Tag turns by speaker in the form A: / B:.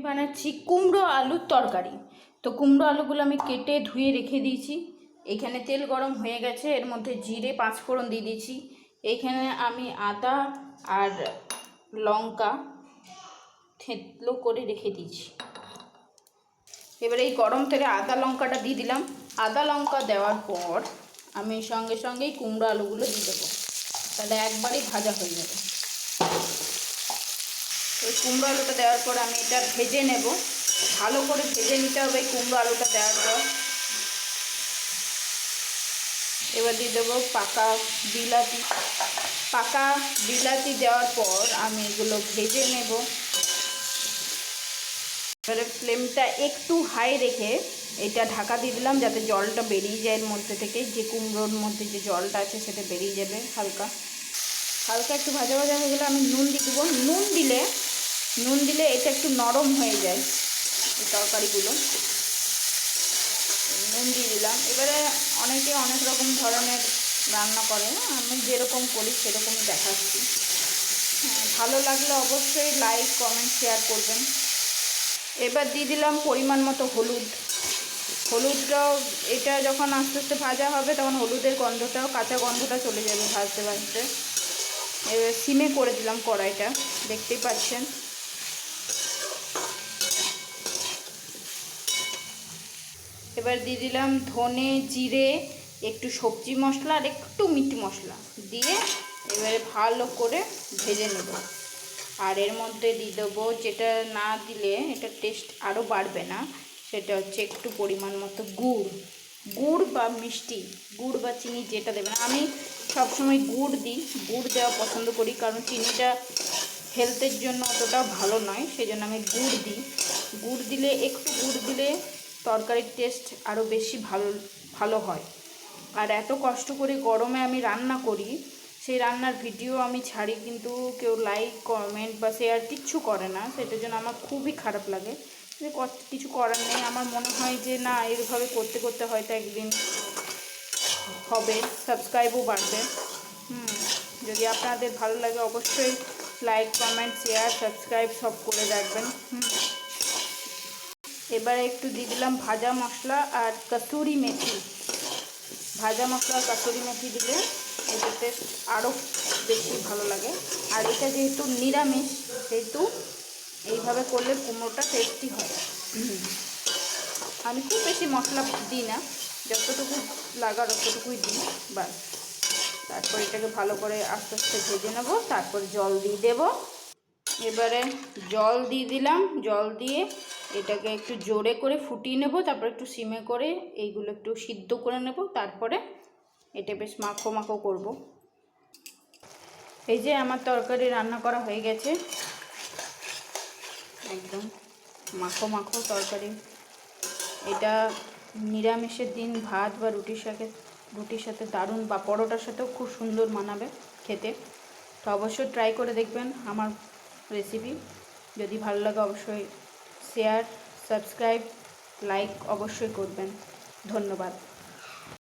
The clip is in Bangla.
A: বানাচ্ছি কুমড়ো আলুর তরকারি। তো কুমড়ো আলুগুলো আমি কেটে ধুয়ে রেখে দিয়েছি। এইখানে তেল গরম হয়ে গেছে, এর মধ্যে জিরে 5 ফোড়ন দিয়ে দিয়েছি। এইখানে আমি আদা আর লঙ্কা থেতলো করে রেখে দিয়েছি। এবারে এই গরম তেলে আদা লঙ্কাটা দিয়ে দিলাম। আদা লঙ্কা দেওয়ার পর আমি সঙ্গে সঙ্গেই কুমড়ো আলুগুলো দিয়ে দেবো, তাহলে একবারেই ভাজা হয়ে যাবে। ওই কুমড়ো আলুটা দেওয়ার পর আমি এটা ভেজে নেব, ভালো করে ভেজে নিতে হবে কুমড়ো আলুটা দেওয়ার পর। এবার দিয়ে দেবো পাকা বিলাতি দেওয়ার পর আমি এগুলো ভেজে নেব। এবারে ফ্লেমটা একটু হাই রেখে এটা ঢাকা দিয়ে দিলাম, যাতে জলটা বেরিয়ে যায় এর মধ্যে থেকে, যে কুমড়োর মধ্যে যে জলটা আছে সেটা বেরিয়ে যাবে। হালকা একটু ভাজা ভাজা হয়ে গেলে আমি নুন দিয়ে দেবো। নুন দিলে এটা একটু নরম হয়ে যায় এই তরকারিগুলো। নুন দিয়ে দিলাম। এবারে অনেকে অনেক রকম ধরনের রান্না করে, আমি যেরকম করি সেরকমই দেখাচ্ছি। ভালো লাগলে অবশ্যই লাইক কমেন্ট শেয়ার করবেন। এবার দিয়ে দিলাম পরিমাণ মতো হলুদটাও, এটা যখন আস্তে আস্তে ভাজা হবে তখন হলুদের কাঁচা গন্ধটা চলে যাবে ভাজতে ভাজতে। এবার সিমে করে দিলাম কড়াইটা, দেখতেই পাচ্ছেন। এবার দিয়ে দিলাম ধনে, জিরে, একটু সবজি মশলা আর একটু মিট মশলা দিয়ে এবারে ভালো করে ভেজে নেব। আর এর মধ্যে দিয়ে দেবো, যেটা না দিলে এটা টেস্ট আরও বাড়বে না, সেটা হচ্ছে একটু পরিমাণ মতো গুড় বা মিষ্টি, গুড় বা চিনি যেটা দেবেন। আমি সবসময় গুড় দিই, গুড় দেওয়া পছন্দ করি, কারণ চিনিটা হেলথের জন্য অতটাও ভালো নয়, সেই জন্য আমি গুড় দিই। একটু গুড় দিলে তরকারির টেস্ট আরও বেশি ভালো হয়। আর এত কষ্ট করে গরমে আমি রান্না করি, সেই রান্নার ভিডিও আমি ছাড়ি, কিন্তু কেউ লাইক কমেন্ট বা শেয়ার কিচ্ছু করে না, সেটার জন্য আমার খুবই খারাপ লাগে। যে কিছু করার নেই, আমার মনে হয় যে না, এরভাবে করতে করতে হয়তো একদিন হবে, সাবস্ক্রাইবও বাড়বে। যদি আপনাদের ভালো লাগে অবশ্যই লাইক কমেন্ট শেয়ার সাবস্ক্রাইব সব করে রাখবেন। এবারে একটু দিয়ে দিলাম ভাজা মশলা আর কসুরি মেথি। ভাজা মশলা আর কসুরি মেথি দিলে এটা টেস্ট আরও বেশি ভালো লাগে। আর এটা যেহেতু নিরামিষ, সেহেতু এইভাবে করলে কুমড়োটা টেস্টি হয়। আমি খুব বেশি মশলা দিই না, যতটুকু লাগার ততটুকুই দিই বাস। তারপর এটাকে ভালো করে আস্তে আস্তে ভেজে নেব, তারপর জল দিয়ে দেব। এবারে জল দিয়ে দিলাম, জল দিয়ে এটাকে একটু জোরে করে ফুটিয়ে নেব, তারপর একটু সিমে করে এইগুলো একটু সিদ্ধ করে নেব, তারপরে এটা বেশ মাখো মাখো করব। এই যে আমার তরকারি রান্না করা হয়ে গেছে, একদম মাখো মাখো তরকারি। এটা নিরামিষের দিন ভাত বা রুটির সাথে দারুণ, বা পরোটার সাথেও খুব সুন্দর মানাবে খেতে। তো অবশ্যই ট্রাই করে দেখবেন আমার রেসিপি। যদি ভালো লাগে অবশ্যই শেয়ার সাবস্ক্রাইব লাইক অবশ্যই করবেন। ধন্যবাদ।